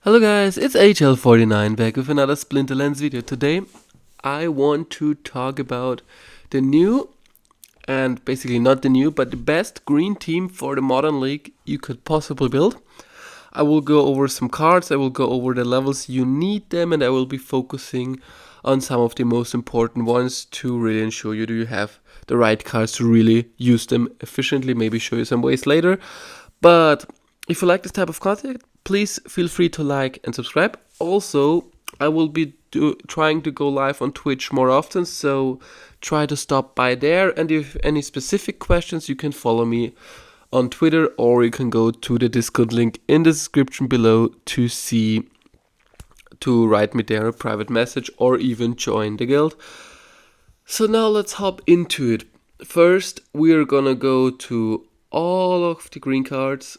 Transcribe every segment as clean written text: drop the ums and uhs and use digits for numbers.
Hello guys, it's Ign Hl04 back with another Splinterlands video. Today I want to talk about the new, and basically not the new, but the best green team for the Modern League you could possibly build. I will go over some cards, I will go over the levels you need them, and I will be focusing on some of the most important ones to really ensure you do have the right cards to really use them efficiently, maybe show you some ways later. But if you like this type of content, please feel free to like and subscribe. Also, I will be trying to go live on Twitch more often, so try to stop by there. And if any specific questions, you can follow me on Twitter, or you can go to the Discord link in the description below to write me there a private message or even join the guild. So now let's hop into it. First, we are gonna go to all of the green cards,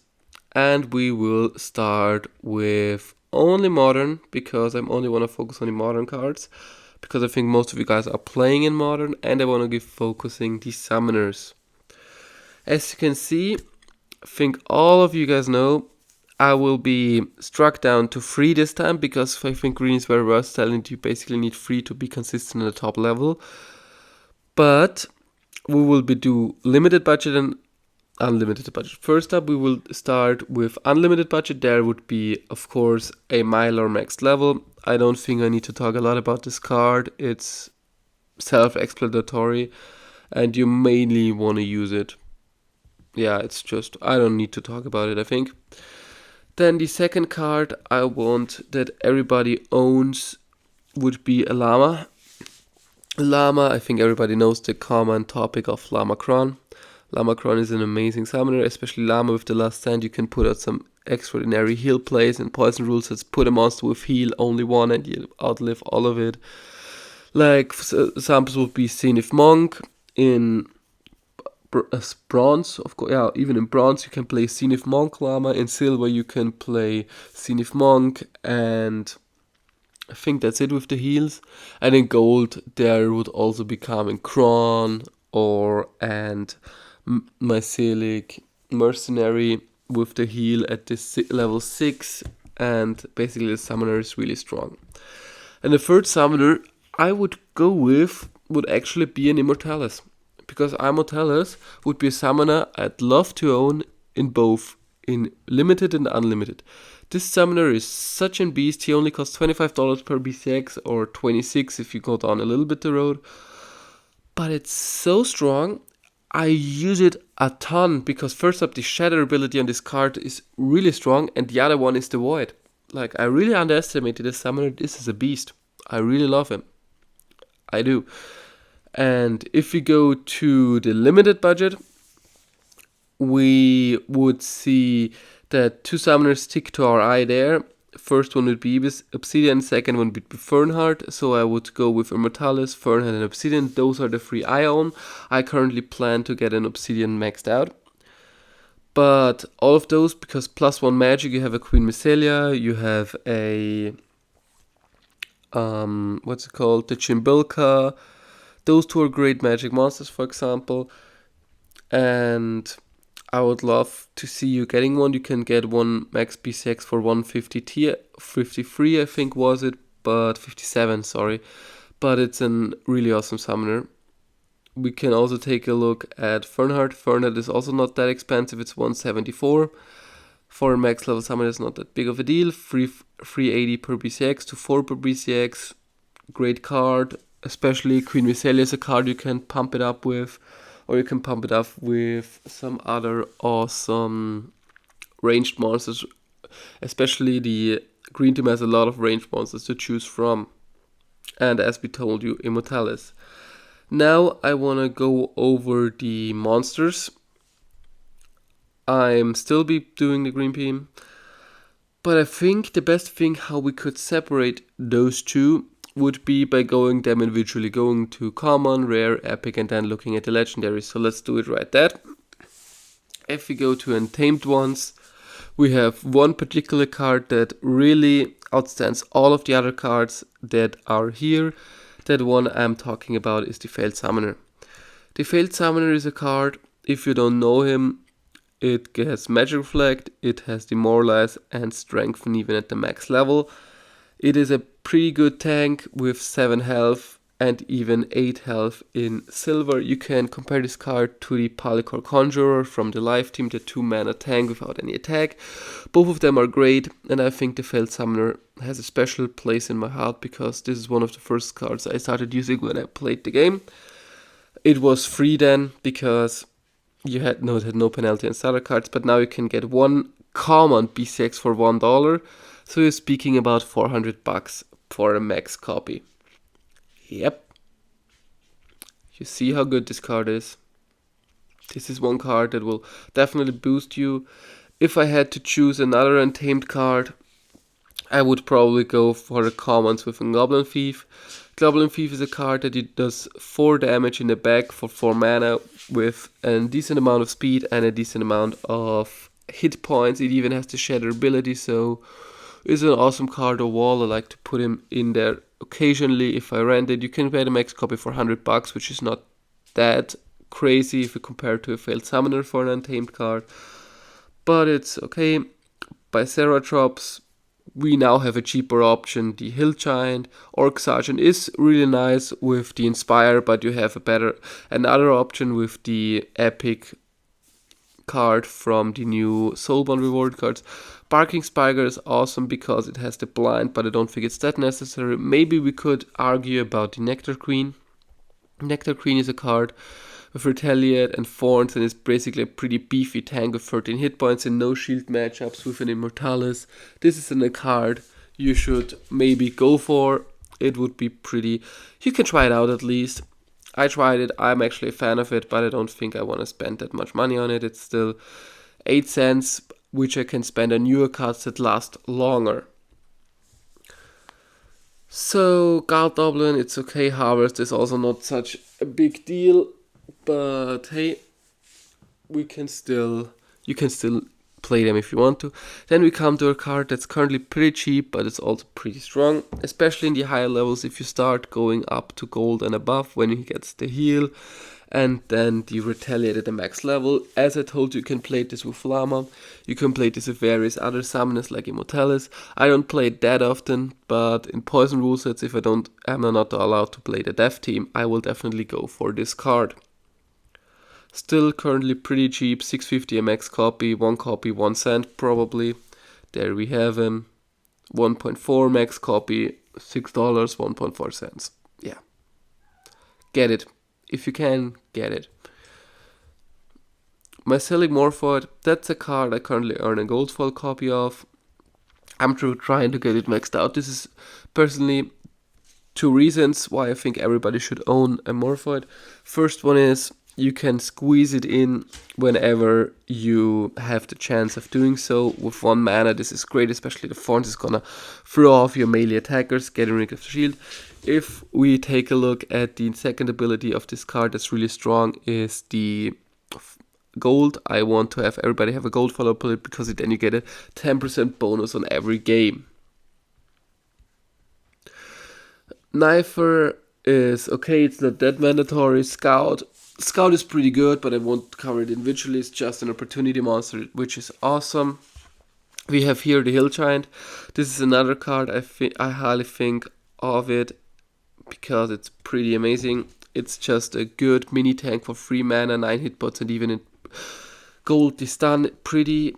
and we will start with only modern, because I only want to focus on the modern cards, because I think most of you guys are playing in modern, and I want to be focusing the summoners. As you can see, I think all of you guys know I will be struck down to 3 this time, because I think green is very versatile and you basically need 3 to be consistent at the top level. But we will do limited budget and unlimited budget. First up, we will start with unlimited budget. There would be, of course, a Mylar max level. I don't think I need to talk a lot about this card. It's self-explanatory and you mainly want to use it. Yeah, it's just, I don't need to talk about it, I think. Then the second card I want that everybody owns would be a Llama. Llama, I think everybody knows the common topic of Llama-Cron. Llama-Cron is an amazing summoner, especially Llama with the last stand. You can put out some extraordinary heal plays and poison rules. Let's put a monster with heal only one and you outlive all of it. Like examples would be Zenith Monk. In bronze, of course, yeah, even in bronze you can play Zenith Monk Llama. In silver you can play Zenith Monk, and I think that's it with the heals. And in gold there would also be Carmen Cron and Mycelic Mercenary with the heal at this level 6, and basically the summoner is really strong. And the third summoner I would go with would actually be an Immortalis, because Immortalis would be a summoner I'd love to own in both, in limited and unlimited. This summoner is such a beast. He only costs $25 per BCX, or 26 if you go down a little bit the road. But it's so strong. I use it a ton, because first up, the shatter ability on this card is really strong, and the other one is the void. Like, I really underestimated this summoner. This is a beast. I really love him. I do. And if we go to the limited budget, we would see that 2 summoners stick to our eye there. First one would be Obsidian, second one would be Fernheart. So I would go with Immortalis, Fernheart, and Obsidian. Those are the 3 I own. I currently plan to get an Obsidian maxed out. But all of those, because +1 magic, you have a Queen Mycelia, you have a what's it called? The Chimbilka. Those 2 are great magic monsters, for example. And I would love to see you getting one. You can get one max BCX for 153, I think was it, but 57, sorry. But it's a really awesome summoner. We can also take a look at Fernheart. Fernheart is also not that expensive. It's 174. For a max level summoner, it's not that big of a deal. 380 per BCX to 4 per BCX. Great card. Especially Queen Mycelia is a card you can pump it up with. Or you can pump it up with some other awesome ranged monsters. Especially the green team has a lot of ranged monsters to choose from. And as we told you, Immortalis. Now I want to go over the monsters. I'm still be doing the green team. But I think the best thing how we could separate those 2 would be by going them individually, going to common, rare, epic, and then looking at the legendaries. So let's do it right there. If we go to untamed ones, we have one particular card that really outstands all of the other cards that are here. That one I'm talking about is the Failed Summoner. The Failed Summoner is a card, if you don't know him, It has Magic Reflect, it has Demoralize and Strengthen even at the max level. It is a pretty good tank with 7 health and even 8 health in silver. You can compare this card to the Polycore Conjurer from the live team, the 2-mana tank without any attack. Both of them are great, and I think the Failed Summoner has a special place in my heart because this is one of the first cards I started using when I played the game. It was free then because it had no penalty on starter cards, but now you can get one common BCX for $1. So you're speaking about $400 for a max copy. Yep. You see how good this card is. This is one card that will definitely boost you. If I had to choose another Untamed card, I would probably go for the commons with a Goblin Thief. Goblin Thief is a card that does 4 damage in the back for 4 mana with a decent amount of speed and a decent amount of hit points. It even has the Shatter ability, so it's an awesome card overall. I like to put him in there occasionally if I rent it. You can buy the max copy for $100, which is not that crazy if you compare it to a Failed Summoner for an Untamed card. But it's okay. By Seratrops, we now have a cheaper option. The Hill Giant Orc Sergeant is really nice with the Inspire, but you have another option with the Epic card from the new Soulbound reward cards. Barking Spiker is awesome because it has the blind, but I don't think it's that necessary. Maybe we could argue about the Nectar Queen. Nectar Queen is a card with Retaliate and Thorns, and it's basically a pretty beefy tank with 13 hit points and no shield matchups with an Immortalis. This is a card you should maybe go for. It would be pretty. You can try it out at least. I tried it, I'm actually a fan of it, but I don't think I want to spend that much money on it. It's still 8 cents, which I can spend on newer cards that last longer. So, Guard Goblin, it's okay. Harvest is also not such a big deal, but hey, you can still play them if you want to. Then we come to a card that's currently pretty cheap, but it's also pretty strong, especially in the higher levels. If you start going up to gold and above, when he gets the heal and then the Retaliate at the max level. As I told you, you can play this with Llama, you can play this with various other summoners like Immortalis. I don't play it that often, but in Poison rule sets, if I'm not allowed to play the Death team, I will definitely go for this card. Still currently pretty cheap, $6.50 a max copy, 1 copy, 1 cent probably. There we have him. 1.4 max copy, $6, 1.4 cents. Yeah. Get it. If you can, get it. Mycelic Morphoid, that's a card I currently earn a gold foil copy of. I'm trying to get it maxed out. This is personally 2 reasons why I think everybody should own a Morphoid. First one is, you can squeeze it in whenever you have the chance of doing so. With 1 mana, this is great, especially the Thorns is gonna throw off your melee attackers, getting rid of the shield. If we take a look at the second ability of this card that's really strong, is the gold. I want to have everybody have a gold follow bullet because then you get a 10% bonus on every game. Knifer is okay, it's not that mandatory. Scout is pretty good, but I won't cover it individually. It's just an opportunity monster, which is awesome. We have here the Hill Giant. This is another card I highly think of it because it's pretty amazing. It's just a good mini tank for 3 mana, 9 hit points, and even in gold is done. Pretty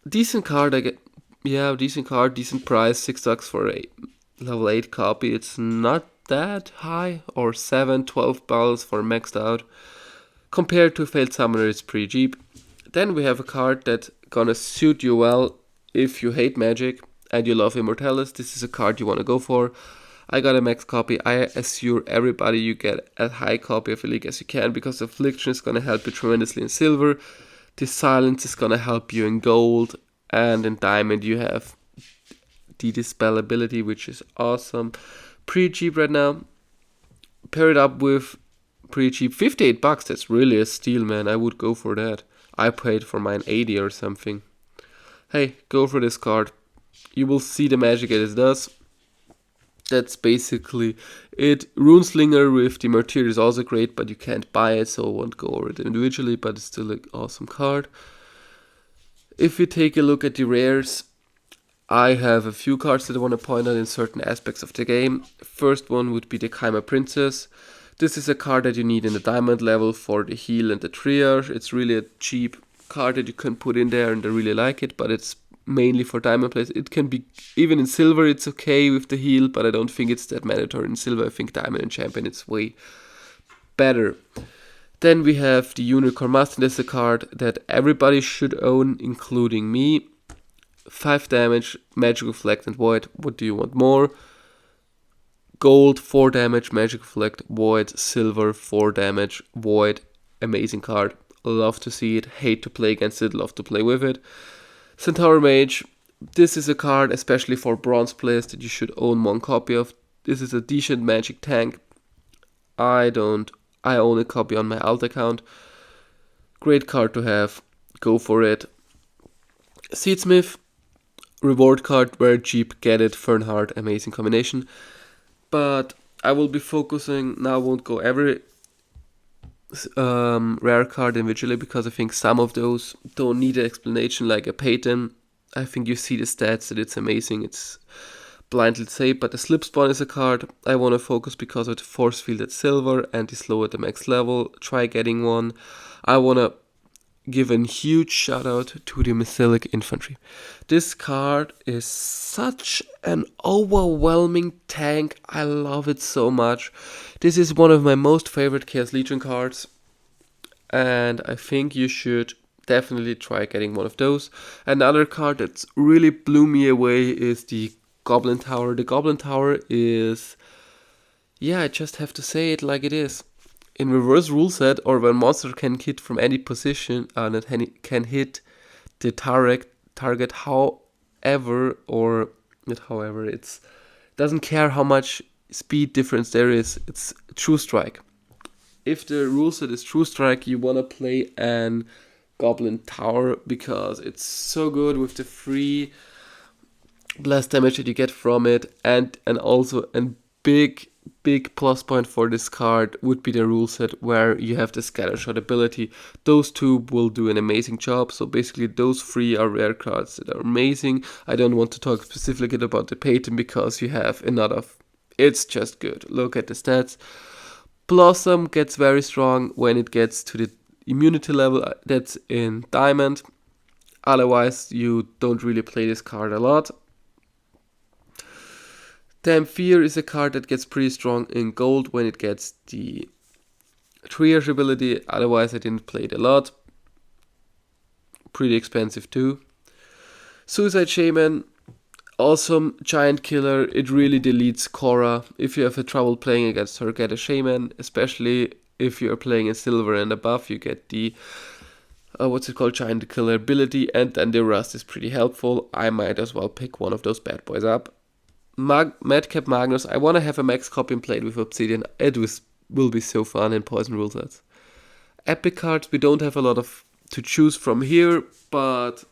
decent card. Decent card, decent price. $6 for a level 8 copy. It's not that high, or $12 for maxed out. Compared to Failed Summoner, it's pretty cheap. Then we have a card that's gonna suit you well if you hate magic and you love Immortalis. This is a card you want to go for. I got a max copy. I assure everybody you get a high copy of a league as you can, because Affliction is gonna help you tremendously in silver. The Silence is gonna help you in gold, and in diamond you have the Dispel ability, which is awesome. Pretty cheap right now. Pair it up with pretty cheap, $58. That's really a steal, man. I would go for that. I paid for mine 80 or something. Hey, go for this card. You will see the magic it does. That's basically it. Runeslinger with the Martyr is also great, but you can't buy it, so I won't go over it individually, but it's still an awesome card. If we take a look at the rares, I have a few cards that I want to point out in certain aspects of the game. First one would be the Chimera Princess. This is a card that you need in the diamond level for the heal and the triage. It's really a cheap card that you can put in there and I really like it, but it's mainly for diamond plays. It can be, even in silver it's okay with the heal, but I don't think it's that mandatory in silver. I think diamond and champion it's way better. Then we have the Unicorn Master. This is a card that everybody should own, including me. 5 damage, Magic Reflect and Void. What do you want more? Gold, 4 damage, Magic Reflect, Void, Silver, 4 damage, Void. Amazing card. Love to see it. Hate to play against it. Love to play with it. Centaur Mage. This is a card, especially for bronze players, that you should own 1 copy of. This is a decent magic tank. I own a copy on my alt account. Great card to have. Go for it. Seedsmith. Reward card, very cheap, get it, Fernhard, amazing combination. But I will be focusing, now I won't go every rare card individually because I think some of those don't need an explanation, like a Peyton. I think you see the stats that it's amazing, it's blindly safe, but the Slip Spawn is a card I want to focus because of the force field at silver and the slow at the max level. Try getting one. I want to give a huge shout out to the Mephilic Infantry. This card is such an overwhelming tank. I love it so much. This is one of my most favorite Chaos Legion cards, and I think you should definitely try getting one of those. Another card that's really blew me away is the Goblin Tower. The Goblin Tower is, I just have to say it like it is. In reverse rule set, or when monster can hit from any position, can hit the target however, or not however, it doesn't care how much speed difference there is, it's True Strike. If the rule set is True Strike, you want to play an Goblin Tower because it's so good with the free blast damage that you get from it, and also a big plus point for this card would be the rule set where you have the scatter shot ability. Those two will do an amazing job. So basically those 3 are rare cards that are amazing. I don't want to talk specifically about the Peyton because you have another. It's just good. Look at the stats. Blossom gets very strong when it gets to the immunity level that's in diamond. Otherwise you don't really play this card a lot. Fear is a card that gets pretty strong in gold when it gets the triage ability. Otherwise I didn't play it a lot. Pretty expensive too. Suicide Shaman, awesome giant killer. It really deletes Korra. If you have a trouble playing against her, get a Shaman. Especially if you are playing in silver and above, you get the giant killer ability, and then the rust is pretty helpful. I might as well pick one of those bad boys up. Madcap Magnus, I want to have a max copy and play it with Obsidian. It will be so fun in Poison rule sets. Epic cards, we don't have a lot of to choose from here, but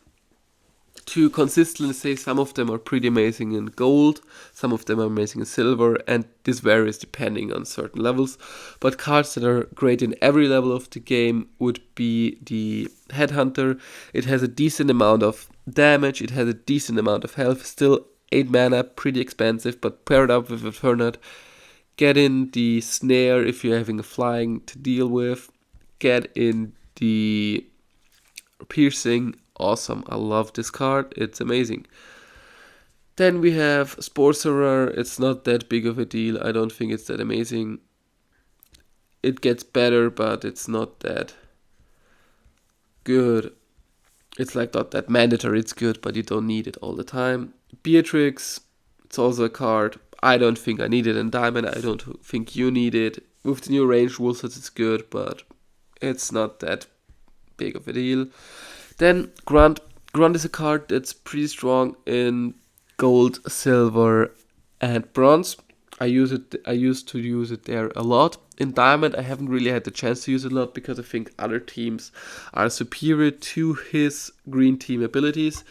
to consistently say some of them are pretty amazing in gold, some of them are amazing in silver, and this varies depending on certain levels. But cards that are great in every level of the game would be the Headhunter. It has a decent amount of damage, it has a decent amount of health, still 8 mana, pretty expensive, but paired up with a Fernard. Get in the Snare if you're having a flying to deal with. Get in the Piercing. Awesome. I love this card. It's amazing. Then we have Sporcerer. It's not that big of a deal. I don't think it's that amazing. It gets better, but it's not that good. It's like not that mandatory. It's good, but you don't need it all the time. Beatrix, it's also a card. I don't think I need it in Diamond. I don't think you need it. With the new range rule sets, it's good, but it's not that big of a deal. Then Grunt. Grunt is a card that's pretty strong in gold, silver, and bronze. I used to use it there a lot. In Diamond, I haven't really had the chance to use it a lot because I think other teams are superior to his green team abilities.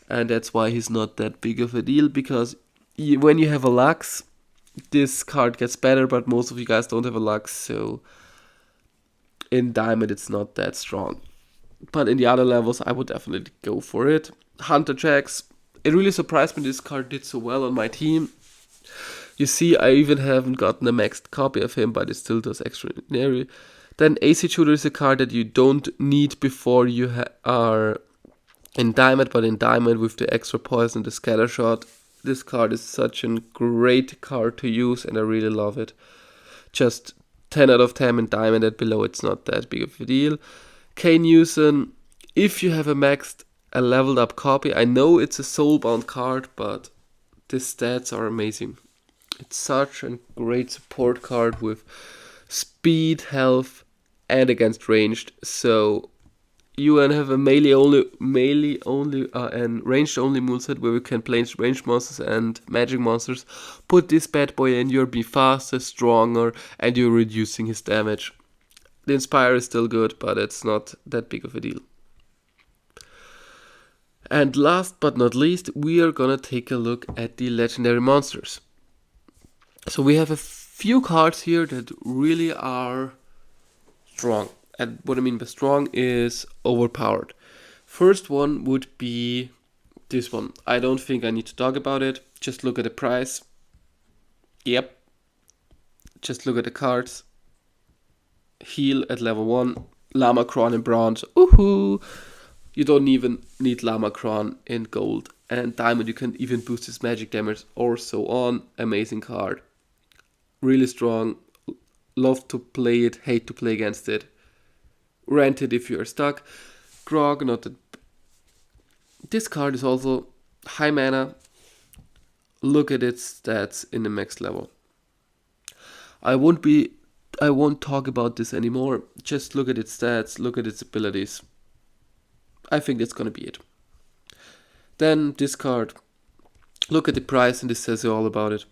And that's why he's not that big of a deal, because when you have a Lux, this card gets better, but most of you guys don't have a Lux, so in Diamond it's not that strong. but in the other levels I would definitely go for it. Hunter Jacks, it really surprised me this card did so well on my team. You see, I even haven't gotten a maxed copy of him, but it still does extraordinary. Then AC Shooter is a card that you don't need before you are in Diamond, but in Diamond with the extra poison, the scatter shot, this card is such a great card to use and I really love it. Just 10 out of 10 in Diamond and below, it's not that big of a deal. Kane Newson, if you have a leveled up copy, I know it's a soulbound card, but the stats are amazing. It's such a great support card with speed, health, and against ranged. So you have a melee only, and ranged only moveset where we can play ranged monsters and magic monsters. Put this bad boy in, you'll be faster, stronger, and you're reducing his damage. The Inspire is still good, but it's not that big of a deal. And last but not least, we are gonna take a look at the legendary monsters. So we have a few cards here that really are strong. And what I mean by strong is overpowered. First one would be this one. I don't think I need to talk about it. Just look at the price. Yep. Just look at the cards. Heal at level 1. Lamacron in bronze. Woohoo! You don't even need Lamacron in gold. And diamond, you can even boost his magic damage or so on. Amazing card. Really strong. Love to play it, hate to play against it. Rent it if you are stuck. Grog, not that. This card is also high mana. Look at its stats in the max level. I won't talk about this anymore. Just look at its stats, look at its abilities. I think that's gonna be it. Then this card. Look at the price and this says all about it.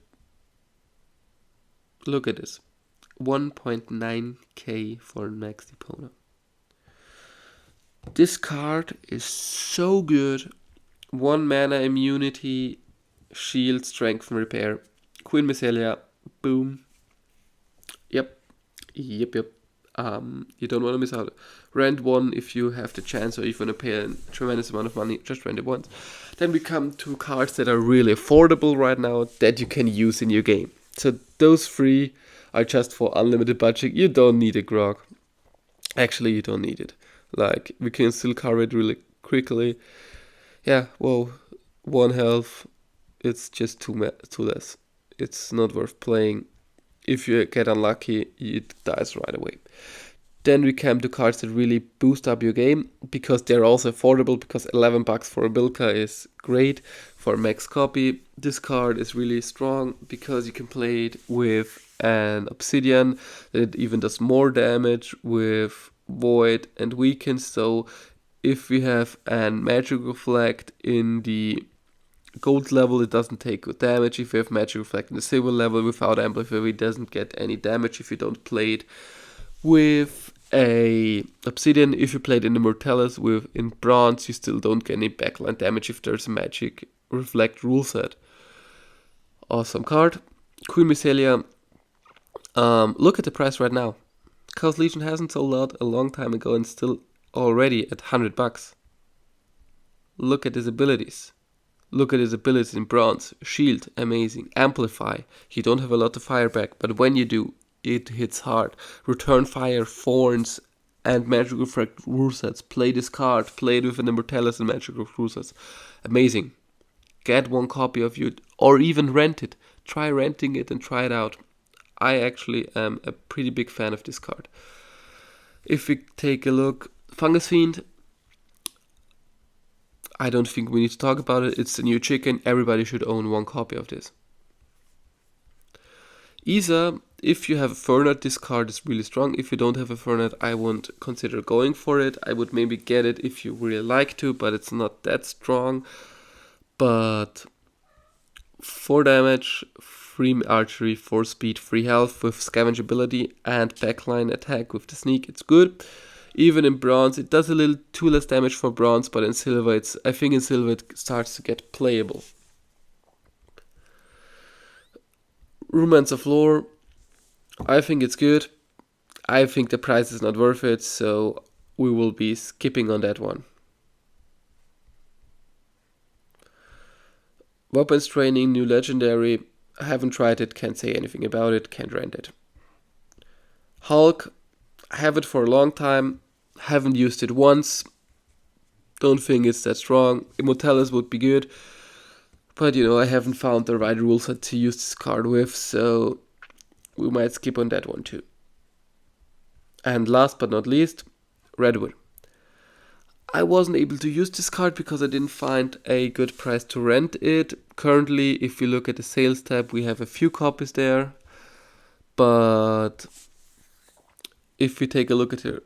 Look at this. 1.9k for max Depona. This card is so good. 1 mana immunity, shield, strength, and repair. Queen Mycelia, boom. Yep. You don't want to miss out. Rent 1 if you have the chance or if you want to pay a tremendous amount of money, just rent it once. Then we come to cards that are really affordable right now that you can use in your game. So those 3 are just for unlimited budget. You don't need a Grog. Actually, you don't need it. Like, we can still cover it really quickly. Yeah, well, 1 health, it's just too less. It's not worth playing. If you get unlucky, it dies right away. Then we come to cards that really boost up your game, because they're also affordable, because $11 for a Bilka is great for max copy. This card is really strong, because you can play it with an Obsidian, that it even does more damage with Void and Weaken. So if we have an Magic Reflect in the gold level, it doesn't take good damage. If we have Magic Reflect in the silver level without Amplify, it doesn't get any damage if you don't play it with a Obsidian. If you play it in the Mortalis in bronze, you still don't get any backline damage if there's a Magic Reflect rule set. Awesome card. Queen Mycelia. Look at the price right now. Chaos Legion hasn't sold out a long time ago and still already at $100. Look at his abilities. Look at his abilities in bronze. Shield, amazing. Amplify. You don't have a lot of fire back, but when you do, it hits hard. Return fire, thorns, and magic reflect rule sets. Play this card. Play it with an Immortalis and magic reflect rule sets. Amazing. Get 1 copy of you, or even rent it. Try renting it and try it out. I actually am a pretty big fan of this card. If we take a look, Fungus Fiend, I don't think we need to talk about it. It's the new chicken. Everybody should own 1 copy of this. Isa, if you have a Fernet, this card is really strong. If you don't have a Fernet, I won't consider going for it. I would maybe get it if you really like to, but it's not that strong. But 4 damage, 3 archery, 4 speed, 3 health with scavenge ability and backline attack with the sneak. It's good. Even in bronze, it does a little too less damage for bronze, but in silver, I think in silver it starts to get playable. Romance of Lore, I think it's good. I think the price is not worth it, so we will be skipping on that one. Weapons training, new legendary. I haven't tried it, can't say anything about it, can't rent it. Hulk, I have it for a long time, haven't used it once. Don't think it's that strong. Immortalis would be good, but you know, I haven't found the right rule set to use this card with, so we might skip on that one too. And last but not least, Redwood. I wasn't able to use this card because I didn't find a good price to rent it. Currently, if you look at the sales tab, we have a few copies there. But if we take a look at her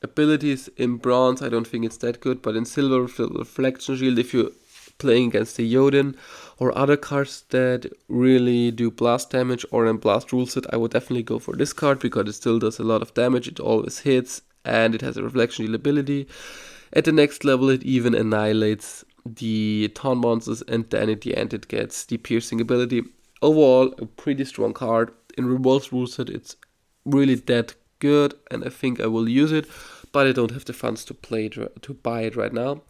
abilities in bronze, I don't think it's that good. But in silver, with the reflection shield, if you're playing against the Jodin or other cards that really do blast damage or in blast rule set, I would definitely go for this card because it still does a lot of damage. It always hits and it has a reflection shield ability. At the next level, it even annihilates the taunt monsters, and then at the end it gets the piercing ability. Overall, a pretty strong card. In Revolve's rule set, it's really that good, and I think I will use it, but I don't have the funds to buy it right now.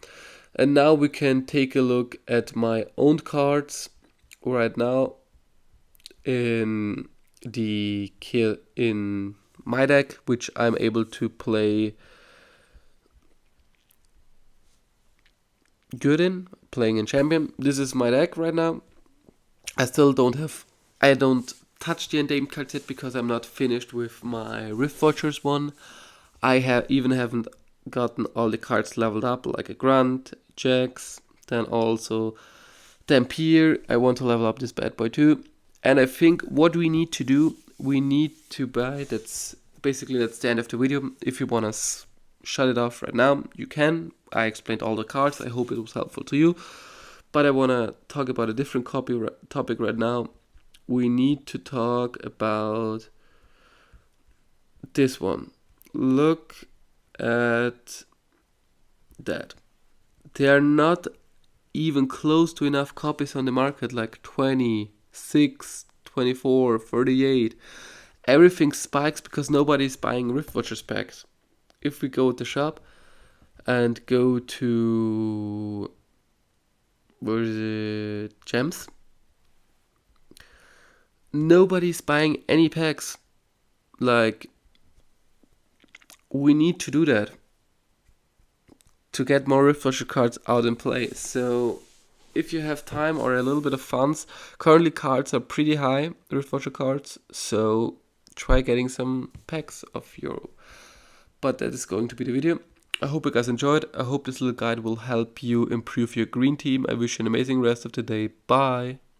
And now we can take a look at my own cards right now in my deck, which I'm able to play good in, playing in champion. This is my deck right now. I don't touch the endgame cards yet because I'm not finished with my Rift Watchers one. I haven't gotten all the cards leveled up, like a Grunt, Jax, then also Dampier. I want to level up this bad boy too. And I think what we need to do, we need to buy, that's the end of the video. If you want to shut it off right now, you can. I explained all the cards. I hope it was helpful to you. But I want to talk about a different topic right now. We need to talk about this one. Look at that. There are not even close to enough copies on the market, like 26, 24, 38. Everything spikes because nobody's buying Rift Watchers packs. If we go to the shop and go to gems, nobody's buying any packs. Like, we need to do that to get more Rift Watcher cards out in play. So if you have time or a little bit of funds, currently cards are pretty high, Rift Watcher cards, so try getting some packs of your. But that is going to be the video. I hope you guys enjoyed. I hope this little guide will help you improve your green team. I wish you an amazing rest of the day. Bye.